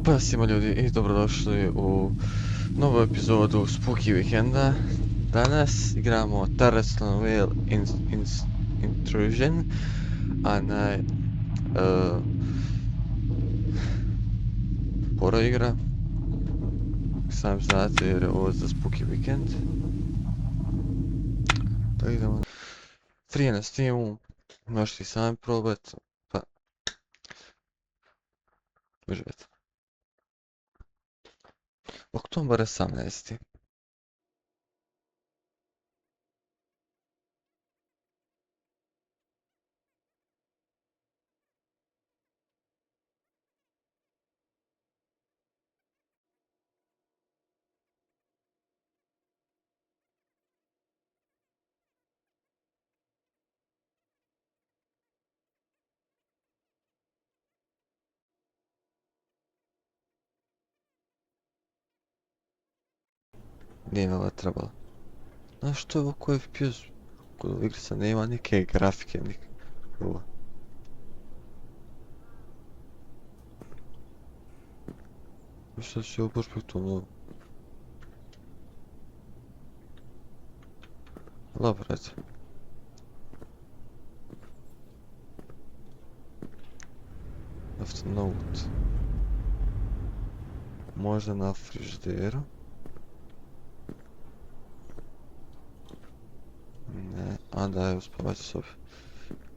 Pa svima ljudi i dobrodošli u novu epizodu Spooky Weekenda. Danas igramo Terrestrial Whale Intrusion, a ne horror igra. Sam znate jer je ovo za Spooky Weekend. Da idemo. Free na Steamu, možete i sami probati, pa uživajte. Oktobar 18. Nije mi ovo trebalo. Znaš što je ovo koji FPS? Kod igrica nema neke grafike, nikakve. Myślę, że się opuszczę tu, no. Dobra, left note. Možda na frižideru. Ne, a da, evo spavati sobi.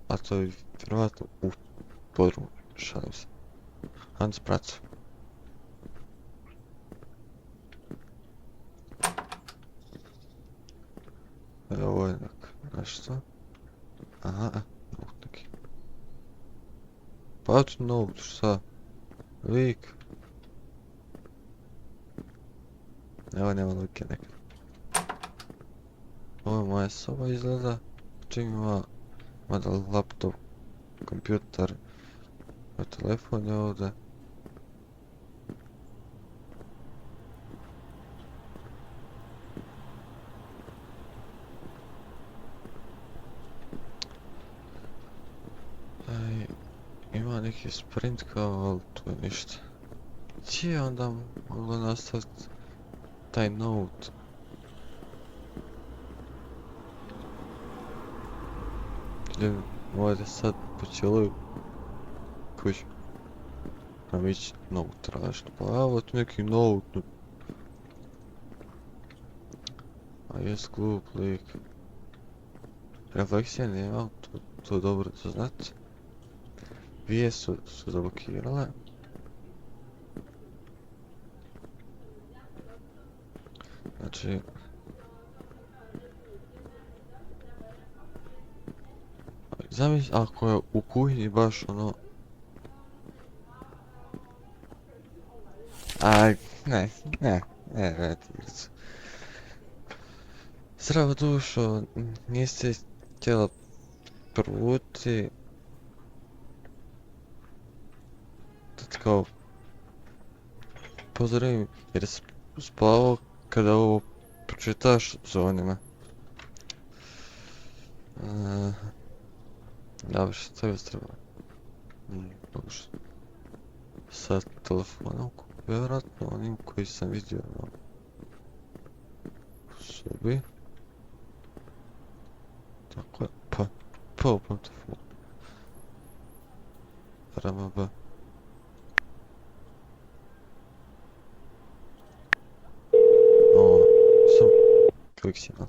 A to je vjerovatno u podrumu, šalim se. Hans pracu. Evo ovo je nešto. Aha, note neki. Pa tu note, šta? Lik. Evo nema like neke. Ovo je moja soba izgleda. Čim ima da laptop, kompjuter, telefon je ovdje. Ima neki sprint kao, ali tu je ništa. Gdje je onda moglo nastaviti taj note? Ili možete sad po cijeloj kući nam ići note tražiti. Pa evo tu neki note. A jest glup lik. Refleksija nema, to je dobro da znati. Vijest su zablokirale. Znači... Zamisli ako je u kuhinji baš ono... Aj, ne, igricu. Zdravo dušo, niste htjela provuti... Da ti kao... Pozdravim jer si spavao kada ovo pročitaš, zove me. Dobro, šta bi trebalo? Dobro. Sad telefonom, vjerojatno onim koji sam vidio na sobi. Tako je, pa upam telefon. RMB. O, sam klik si na.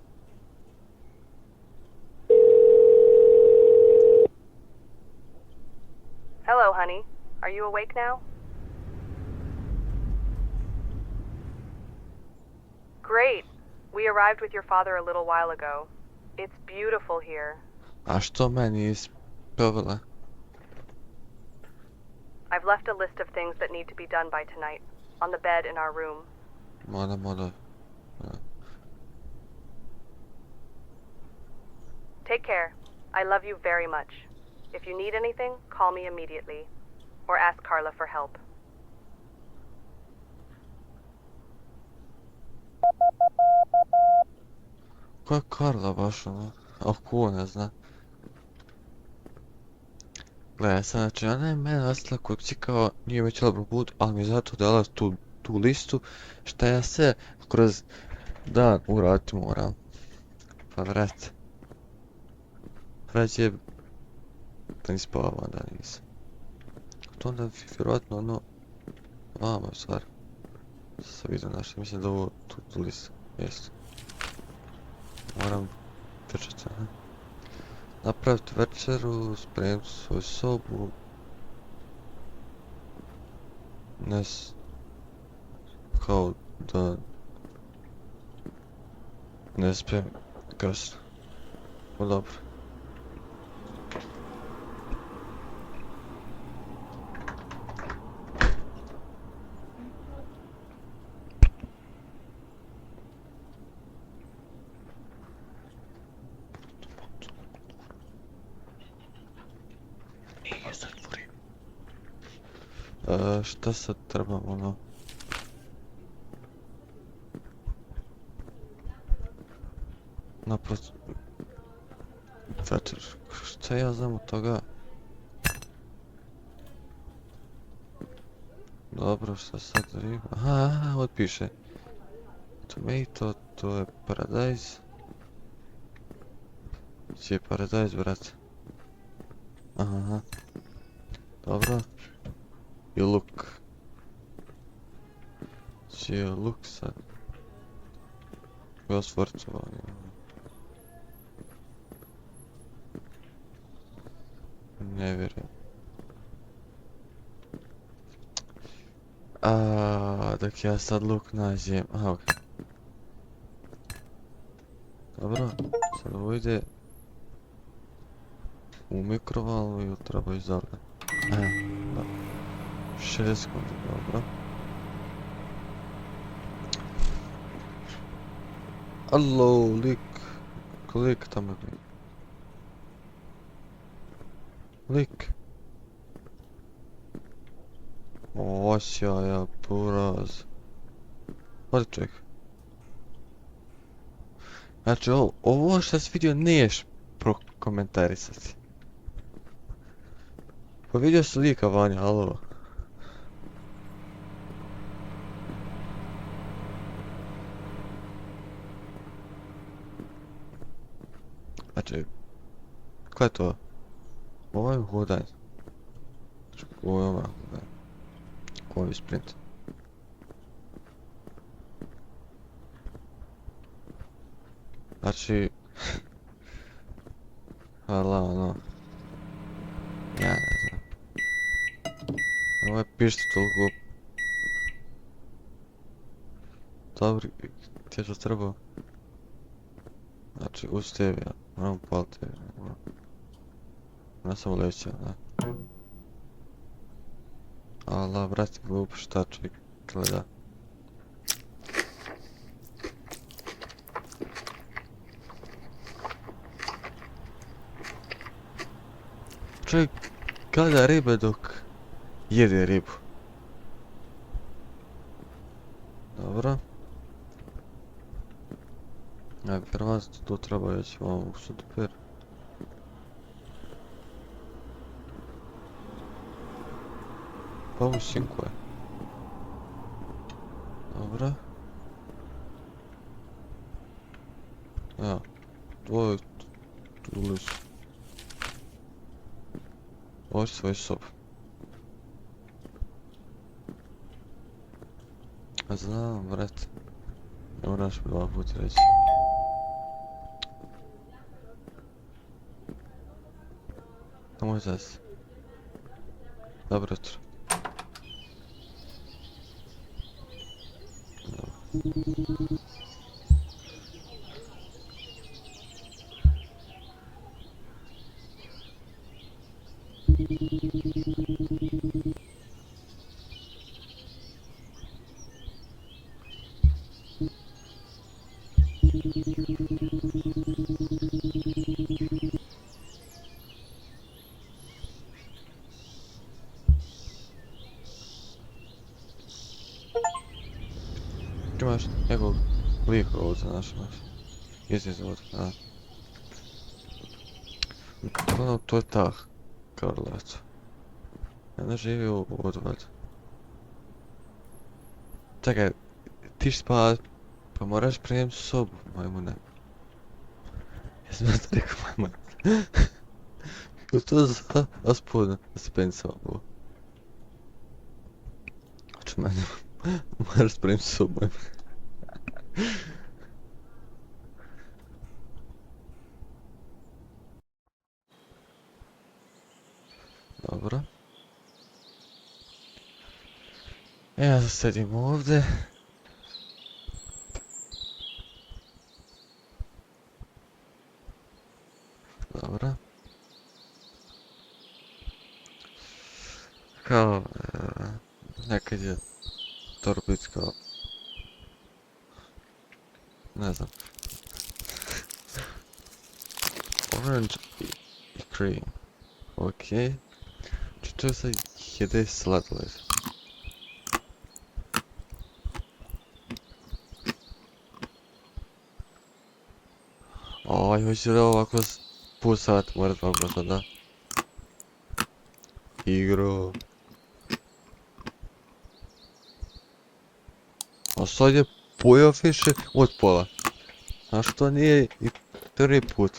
Hello, honey. Are you awake now? Great. We arrived with your father a little while ago. It's beautiful here. A što meni ispavila? I've left a list of things that need to be done by tonight, on the bed in our room. Moda. Take care. I love you very much. If you need anything, call me immediately. Or ask Carla for help. Koja je Karla baš ono? Ako ne zna. Gledaj sad, znači ona je mene ostavila kući kao nije me htjela probuditi, ali mi je zato dala tu listu šta ja sve kroz dan uraditi moram. Pa vrat. Vrat je da ni spavam da nisam. To onda vjerojatno ono... Vama je stvar. Sad vidim našta, mislim da ovo tu listu. Jest. Moram trčati, aha. Napraviti večeru, spremiti svoju sobu. Kao da ne spijem kasno. No dobro. Nije zatvori. Šta sad trebam ono? Naprosto... Večer, šta ja znam od toga? Dobro, šta sad riba? Aha, ovdje piše. Tomato, to je paradajz. Gdje je paradajz, brat? Aha. Dobro. I luk. Gdje je luk sad? Ja svrcovanje. Ne vjerujem. Dok ja sad luk nađem. Aha, ok. Dobro, sad ovo ide u mikrovalnu ili treba izdavljati. Da. 6 sekundi, dobro. Alo, lik. Lik tamo je. Lik. Osjaja, buraz. Odi čovjek. Znači ovo što si vidio niješ prokomentarisati. Pa vidio si lika Vanja, alo. Znači, kaj je to? Ovo je hodanje. Ovo je hodanje. Ovo je sprint. Znači... Hala, ono... Ja ne znam. Ovo je pišta toliko... Dobro, gdje je to trebao? Znači, uz tebi, ja. Moram upaliti tebi. Ona sam ulećao, da. Ala, brati, glup, šta čovjek gleda. Čovjek gleda ribe dok jede ribu. Dobro. Ja vjerovatno to treba reći vam u super. Pa u sinku je. Dobro. Ja, to je tu listu. Ovo je svoj sob. A znam, vrat. Ne moraš mi 2 puta reći. Nemoj zase. Dobro jutro. Imaš nekog lika ovdje našao. Izniz ovdje, da. Ono, to je ta Karleca. Ona živi u odvodu. Čekaj, ti spavat, pa moraš prijem sobu, majmune. Jesam ja to rekao majmun? Jel to za ospodna spensa ovo? Hoću mene, moraš prijem sobu, majmune. Dobro. Ja sedim ovdje. Dobro. Kao, nekad je Torbit kao, ne znam, orange i cream. Okej. To je sad jede sladoled. Oj, hoće li ovako pusat, morat ovako sada. Igro. A sad je pojao više od pola. A što nije i prvi put?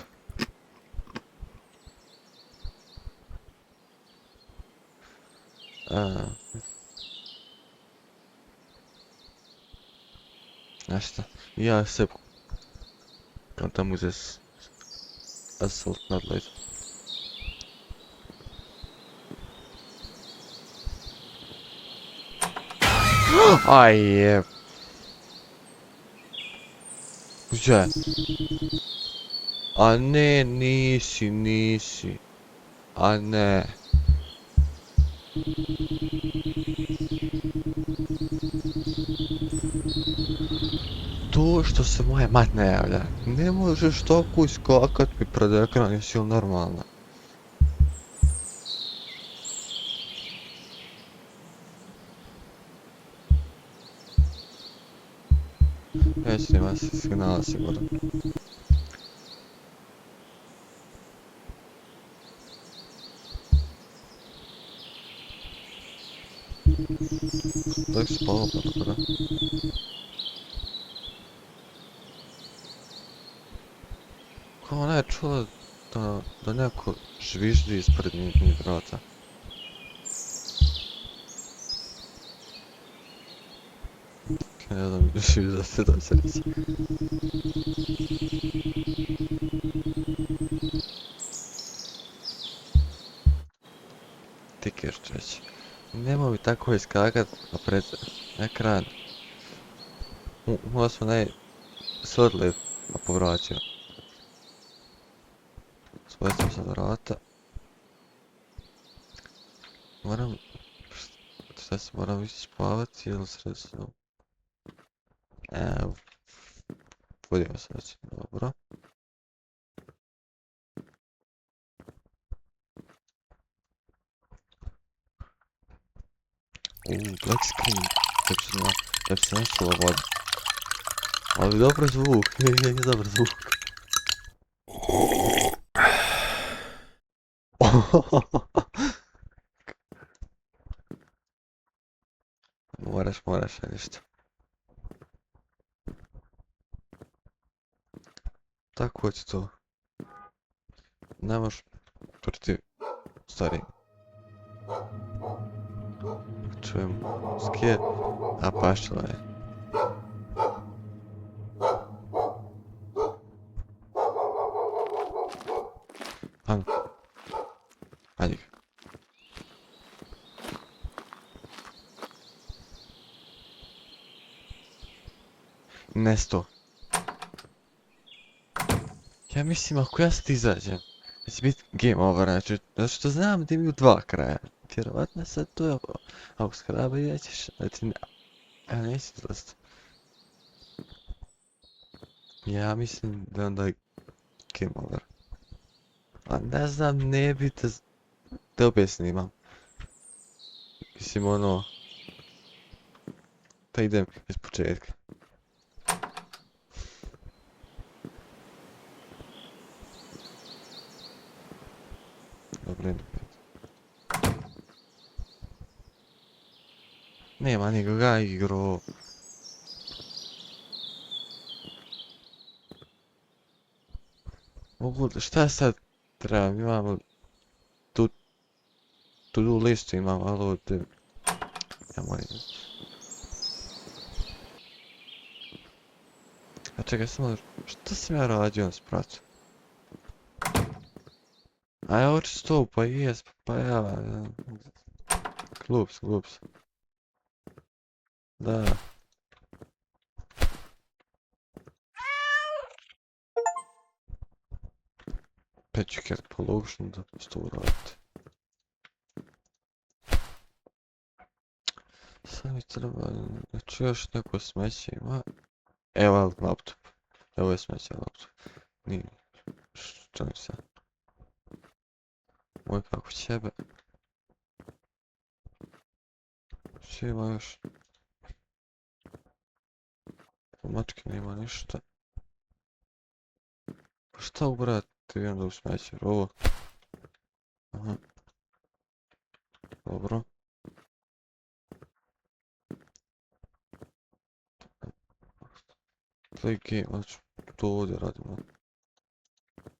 Znaš šta, ja se kan tamo uzeti asfalt nadled. Aj je. Gdje? A ne, nisi. A ne. To što se moja mat ne javlja. Ne možeš tako iskakat mi pred ekran, jesi li normalna? Neće ima signala sigurno. Dok se palo pa dobro. Kao ona je čula da neko žviždi ispred njih vrata. Ne znam, žvižda se da se reći. Tiker čeći. Nemoj mi tako iskakat pred ekran. Možda smo sladoled povratio. Spojim se vrata. Šta se moram ići spavati ili sredstvo? Evo. Budimo se već, dobro. Black screen. Da bi se nestalo voda. Ali dobar zvuk, je dobar zvuk. Moraš, a ništa. Tako ti to. Ne možeš protiv stari. Čujem skije, a paščila je. Ajde. Nesto. Ja mislim ako ja sad izađem, da će biti game over, znači, zato što znam da imaju dva kraja. Vjerovatno sad to je ako skraba izaćeš, da ti neće izlaziti. Ja mislim da onda game over. A ne znam, ne bi da opet snimam. Mislim ono, da idem iz početka. Dobro, idem. Nema nikoga igro. Mogu, šta sad trebam, imamo tu to-do listu, imam, ali ovdje, ja moram, a čekaj, samo, šta sam ja radio s pratom? A ja očisto, pa jes, pa ja, glups, da. Pečker, pa logično da to uradite. Sad mi treba, znači još neko smeće ima. Evo laptop. Evo je smeće laptop. Nije. Što mi sad? Moj kako ćebe. Što ima još? U mačke nema ništa. Pa šta ubrati onda u smeće? Ovo? Aha. Dobro. Play game, znači to ovdje radimo.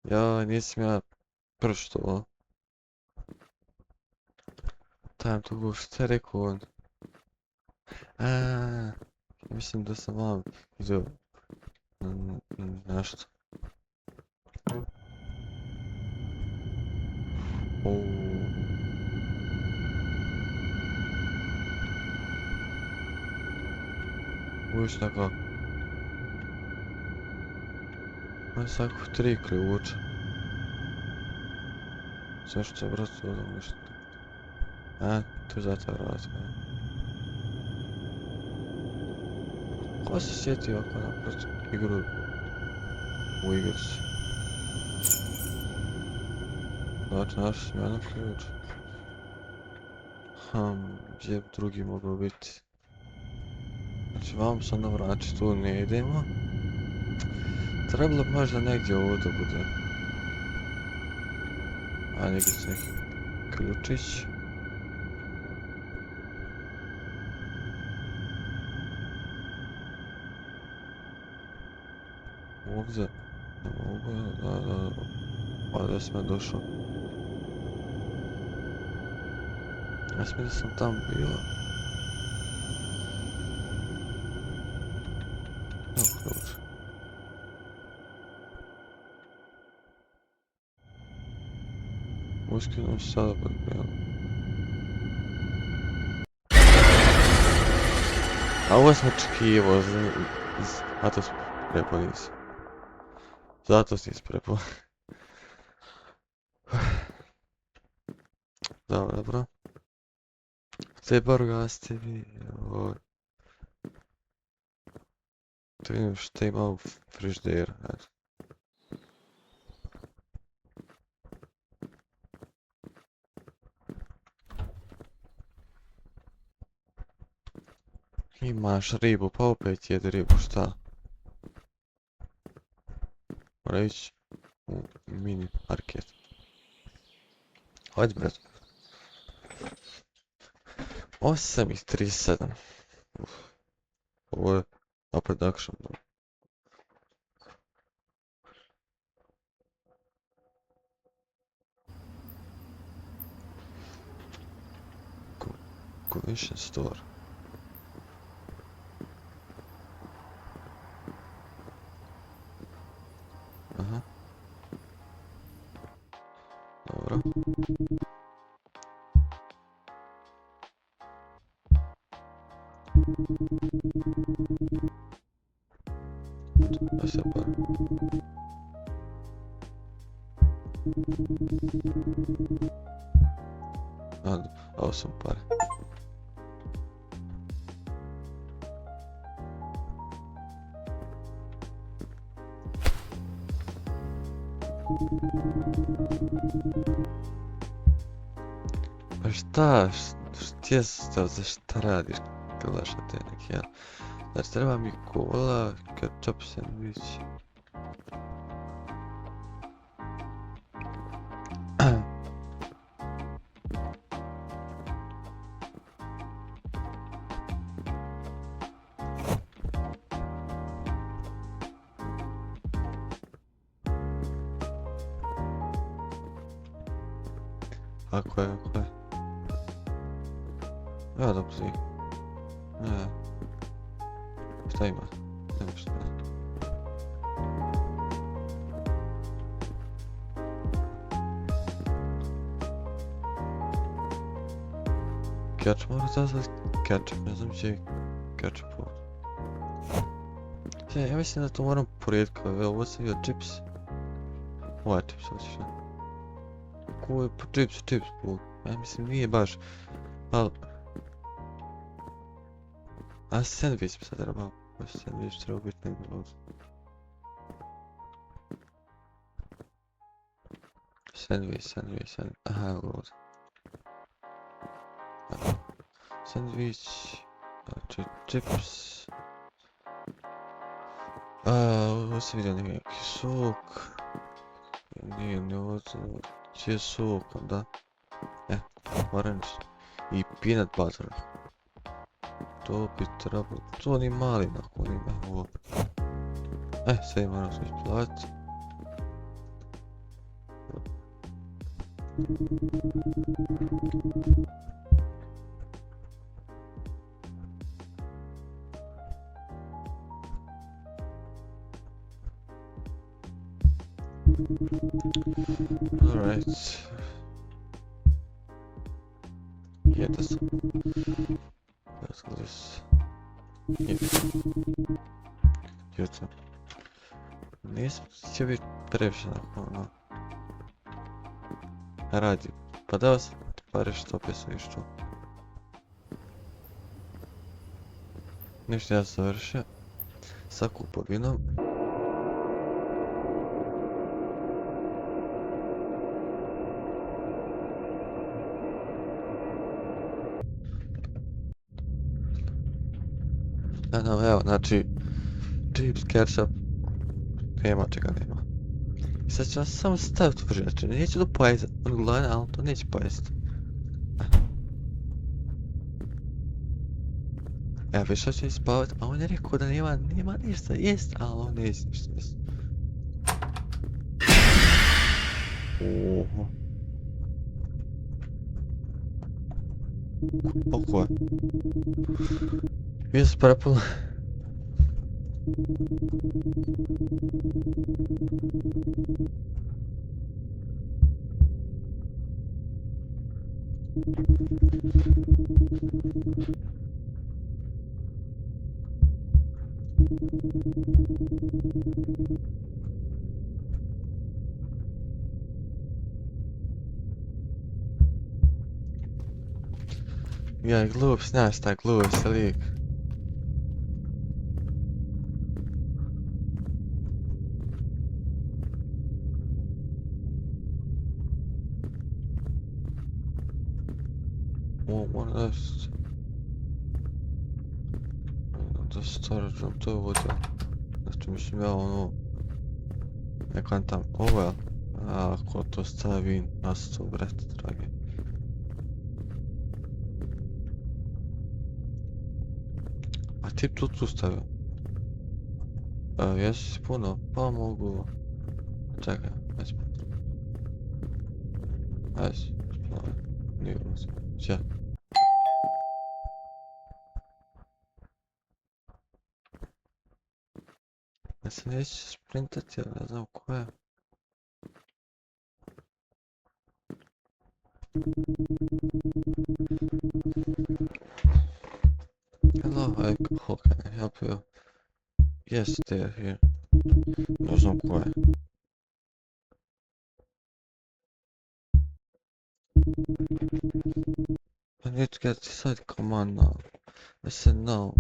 Ja nisam ja prštovao. Time to go, šta je rekao on? Aaaa, mislim da sam vam uzeo nešto. Uviš nekako. Ima svako 3 ključa. Zašto brzo ovo ništa? A, tu je zato vrat. Ko se sjetio ako napraviti igru u igrici? Znači, našao sam jedan ključ. Gdje bi drugi mogao biti? Znači, vam se onda vraći, tu ne idemo. Trebalo bi možda negdje ovo da bude. A negdje su neki ključić. Ovdje. Da. Ovdje sam ja došao. Ja sam da sam tam bio. Evo ključ. Uskidam se sada pod bijelo. A ovo sam očekivao, zato sam prepao nisam. Zato si isprepao. Dobro. Te bar gasti video. Da vidim šta ima u frižderu. Imaš ribu, pa opet jedi ribu, šta? Mora ići u mini market. Hajde, bret. 8:37. Ovo je a production. Commission store. Aha. Dobro. Da se par. Ovo sam pare. Pa šta za šta radiš, glašate neki, jel? Znači treba mi kola, ketchup, sandvič. Ako je. Evo da psi. Ne. Šta ima? Nema šta. Ketchup mora zazvati ketchup, ne znam će ketchup ovdje. Ja mislim da to moram porediti kao ovo sam vidio čips. Ovaj čips hoćeš, ne? Ko je po čips po... Ja mislim nije baš, ali... A sandvič bi sad trebao, baš sandvič treba biti negdje ovdje. Sandvič, aha evo ovdje. Sandvič, znači čips. Ovo sam vidio neki sok. Nije ni ovo, gdje je sok, da? Orange. I peanut butter. To bi trebalo, to ni mali nakon ima ovo. Sve moram se isplatiti. Alright. Jede sam. Let's go this. Jede. Nisam će biti previše ono. Radi. Pa dao sam pare što opet sam išao. Ništa ja sam završio. Sa kupovinom. Evo, znači, chips, ketchup, nema čega nema. I sad ću vas samo staviti u frižider, znači neću to pojesti, on gladan, ali to neće pojesti. Evo, više će ispavati, a on je rekao da nema ništa jest, ali on neće ništa jest. Oho. Oko je. Jest prepolo. Ja, glup, znaš tak glup se lik. Moram da starađam to ovdje. Znači mislim ja ono... Nekam tam, ovo je... Ako to stavim na stol, brete, dragi. A ti tu stavio? Jesu si puno, pa mogu... Čekaj, ajde. Ajde, nije ulazim. Sjaj. Ja se neće sprintati, ali ne znam ko je. Hello, how can I help you? Yes, they are here. Ne znam ko je. I need to get inside, come on now. I said no.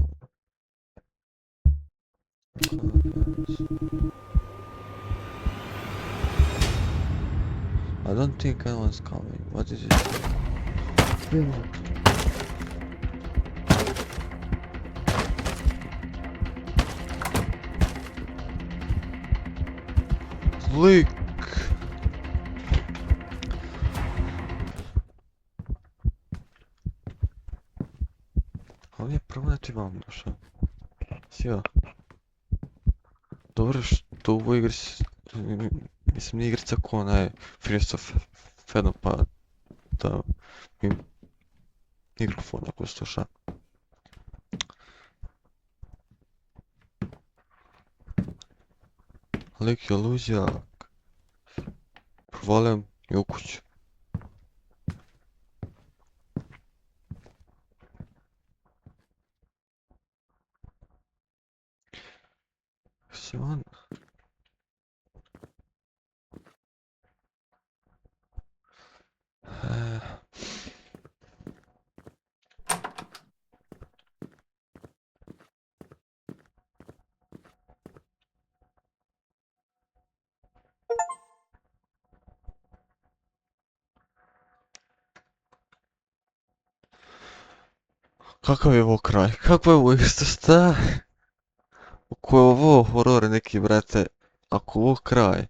I don't think anyone's coming. What did you say? Click. On je prvo znači vam došao. Sjeo. Dobro što u ovoj igri mislim nije igrica ko onaj Fears of Fathom pa da mi mikrofon ako sluša. Lik je luđak. Provalio mi u kuću. Se on... E, Kakav je ovo kraj? Kako je ovo isto sta? Ako je ovo horor neki, brate, ako ovo kraj.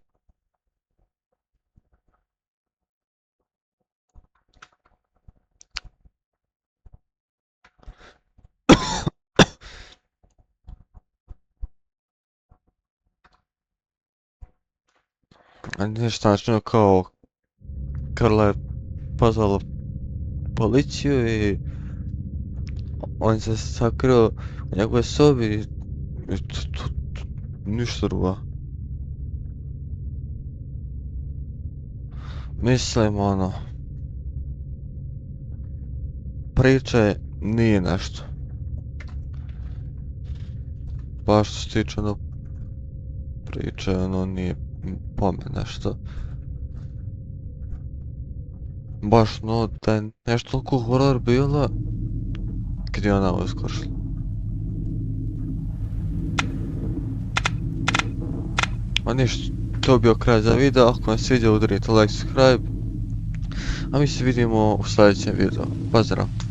A nešto načinu kao Karla je pozvala policiju i on se sakrio u njegove sobi i ništa drugo. Mislim ono, priče nije nešto. Baš što se tiče ono priče, ono nije po me nešto. Baš no da je nešto toliko horor bilo, gdje je ona uskočila. A ništa, to je bio kraj za video, ako vam se svidio udarite like, subscribe, a mi se vidimo u sljedećem videu. Pozdrav!